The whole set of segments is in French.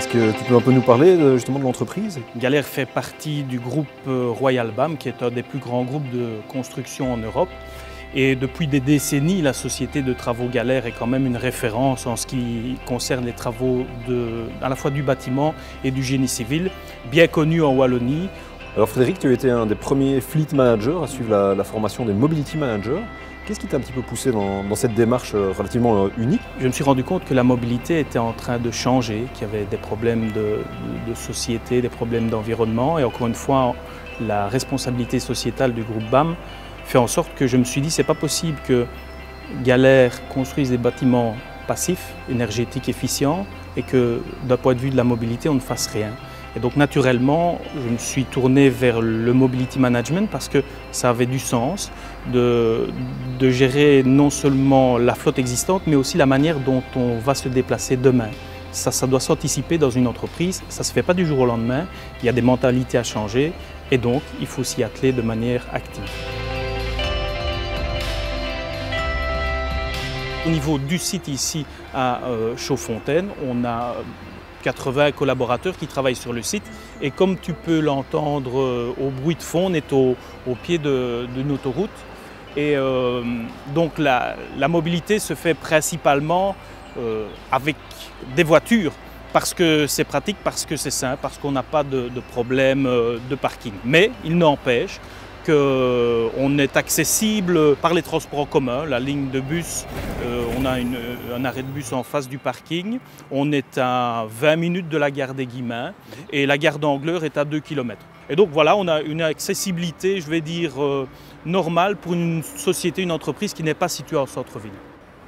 que tu peux un peu nous parler justement de l'entreprise? Galère fait partie du groupe Royal BAM, qui est un des plus grands groupes de construction en Europe. Et depuis des décennies, la société de travaux Galère est quand même une référence en ce qui concerne les travaux à la fois du bâtiment et du génie civil, bien connu en Wallonie. Alors Frédéric, tu as été un des premiers fleet managers à suivre la formation des mobility managers. Qu'est-ce qui t'a un petit peu poussé dans cette démarche relativement unique? Je me suis rendu compte que la mobilité était en train de changer, qu'il y avait des problèmes de société, des problèmes d'environnement. Et encore une fois, la responsabilité sociétale du groupe BAM fait en sorte que je me suis dit c'est pas possible que Galère construise des bâtiments passifs, énergétiques, efficients et que d'un point de vue de la mobilité on ne fasse rien. Et donc naturellement je me suis tourné vers le mobility management parce que ça avait du sens de gérer non seulement la flotte existante mais aussi la manière dont on va se déplacer demain. Ça doit s'anticiper dans une entreprise, ça ne se fait pas du jour au lendemain, il y a des mentalités à changer et donc il faut s'y atteler de manière active. Au niveau du site ici à Chaux-Fontaine, on a 80 collaborateurs qui travaillent sur le site et comme tu peux l'entendre au bruit de fond, on est au pied d'une autoroute et donc la mobilité se fait principalement avec des voitures parce que c'est pratique, parce que c'est simple, parce qu'on n'a pas de problème de parking. Mais il n'empêche qu'on est accessible par les transports en commun, la ligne de bus, on a un arrêt de bus en face du parking, on est à 20 minutes de la gare des Guillemins et la gare d'Angleur est à 2 km. Et donc voilà, on a une accessibilité, je vais dire, normale pour une société, une entreprise qui n'est pas située en centre-ville.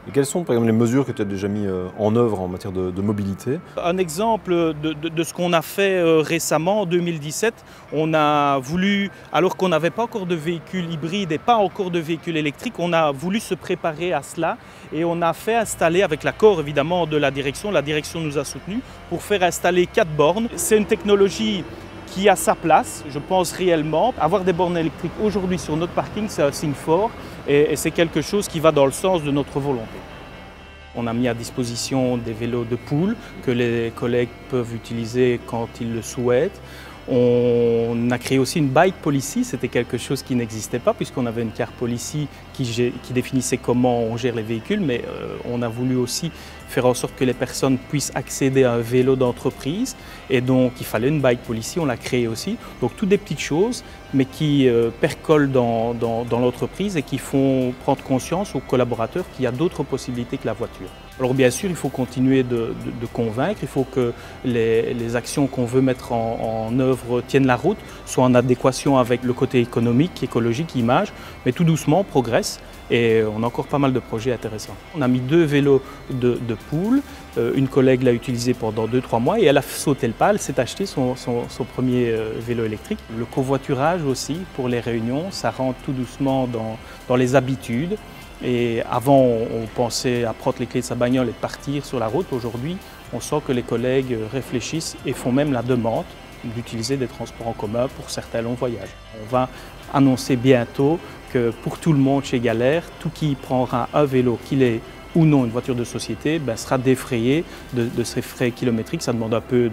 Et quelles sont par exemple les mesures que tu as déjà mis en œuvre en matière de mobilité? Un exemple de ce qu'on a fait récemment, en 2017, on a voulu, alors qu'on n'avait pas encore de véhicules hybrides et pas encore de véhicules électriques, on a voulu se préparer à cela et on a fait installer, avec l'accord évidemment de la direction nous a soutenus, pour faire installer 4 bornes. C'est une technologie qui a sa place, je pense réellement. Avoir des bornes électriques aujourd'hui sur notre parking, c'est un signe fort et c'est quelque chose qui va dans le sens de notre volonté. On a mis à disposition des vélos de pool que les collègues peuvent utiliser quand ils le souhaitent. On a créé aussi une bike policy, c'était quelque chose qui n'existait pas puisqu'on avait une car policy qui définissait comment on gère les véhicules, mais on a voulu aussi faire en sorte que les personnes puissent accéder à un vélo d'entreprise et donc il fallait une bike policy, on l'a créé aussi. Donc toutes des petites choses mais qui percolent dans l'entreprise et qui font prendre conscience aux collaborateurs qu'il y a d'autres possibilités que la voiture. Alors bien sûr, il faut continuer de convaincre, il faut que les actions qu'on veut mettre en œuvre tiennent la route, soient en adéquation avec le côté économique, écologique, image, mais tout doucement on progresse et on a encore pas mal de projets intéressants. On a mis 2 vélos de pool, une collègue l'a utilisé pendant 2-3 mois et elle a sauté le pas, elle s'est acheté son premier vélo électrique. Le covoiturage aussi pour les réunions, ça rentre tout doucement dans les habitudes. Et avant, on pensait à prendre les clés de sa bagnole et de partir sur la route. Aujourd'hui, on sent que les collègues réfléchissent et font même la demande d'utiliser des transports en commun pour certains longs voyages. On va annoncer bientôt que pour tout le monde chez Galère, tout qui prendra un vélo, qu'il ait ou non une voiture de société, sera défrayé de ces frais kilométriques. Ça demande un peu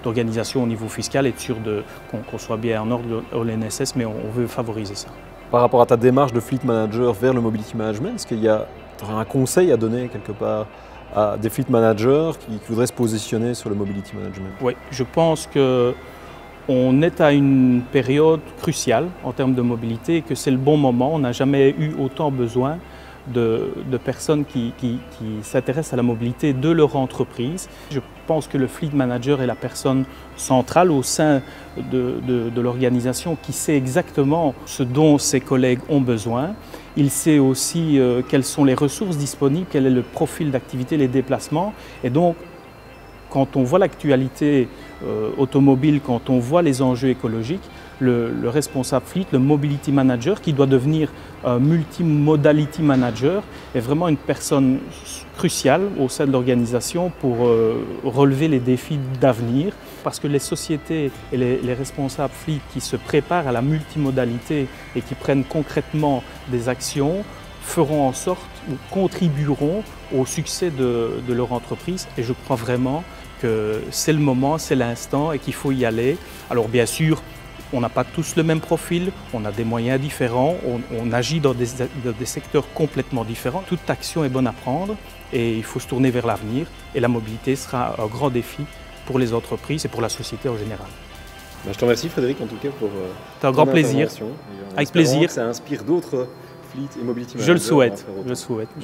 d'organisation au niveau fiscal et être sûr qu'on soit bien en ordre au LNSS, mais on veut favoriser ça. Par rapport à ta démarche de fleet manager vers le mobility management, est-ce qu'il y a un conseil à donner quelque part à des fleet managers qui voudraient se positionner sur le mobility management? Oui, je pense qu'on est à une période cruciale en termes de mobilité et que c'est le bon moment. On n'a jamais eu autant besoin de personnes qui s'intéressent à la mobilité de leur entreprise. Je pense que le fleet manager est la personne centrale au sein de l'organisation qui sait exactement ce dont ses collègues ont besoin. Il sait aussi quelles sont les ressources disponibles, quel est le profil d'activité, les déplacements. Et donc, quand on voit l'actualité automobile, quand on voit les enjeux écologiques, le responsable fleet, le mobility manager, qui doit devenir un multimodality manager, est vraiment une personne cruciale au sein de l'organisation pour relever les défis d'avenir. Parce que les sociétés et les responsables fleet qui se préparent à la multimodalité et qui prennent concrètement des actions feront en sorte ou contribueront au succès de leur entreprise. Et je crois vraiment que c'est le moment, c'est l'instant et qu'il faut y aller. Alors bien sûr, on n'a pas tous le même profil, on a des moyens différents, on agit dans des secteurs complètement différents. Toute action est bonne à prendre et il faut se tourner vers l'avenir. Et la mobilité sera un grand défi pour les entreprises et pour la société en général. Je te remercie Frédéric en tout cas pour c'est un grand plaisir. Avec plaisir. Que ça inspire d'autres fleet et mobility managers. Je le souhaite.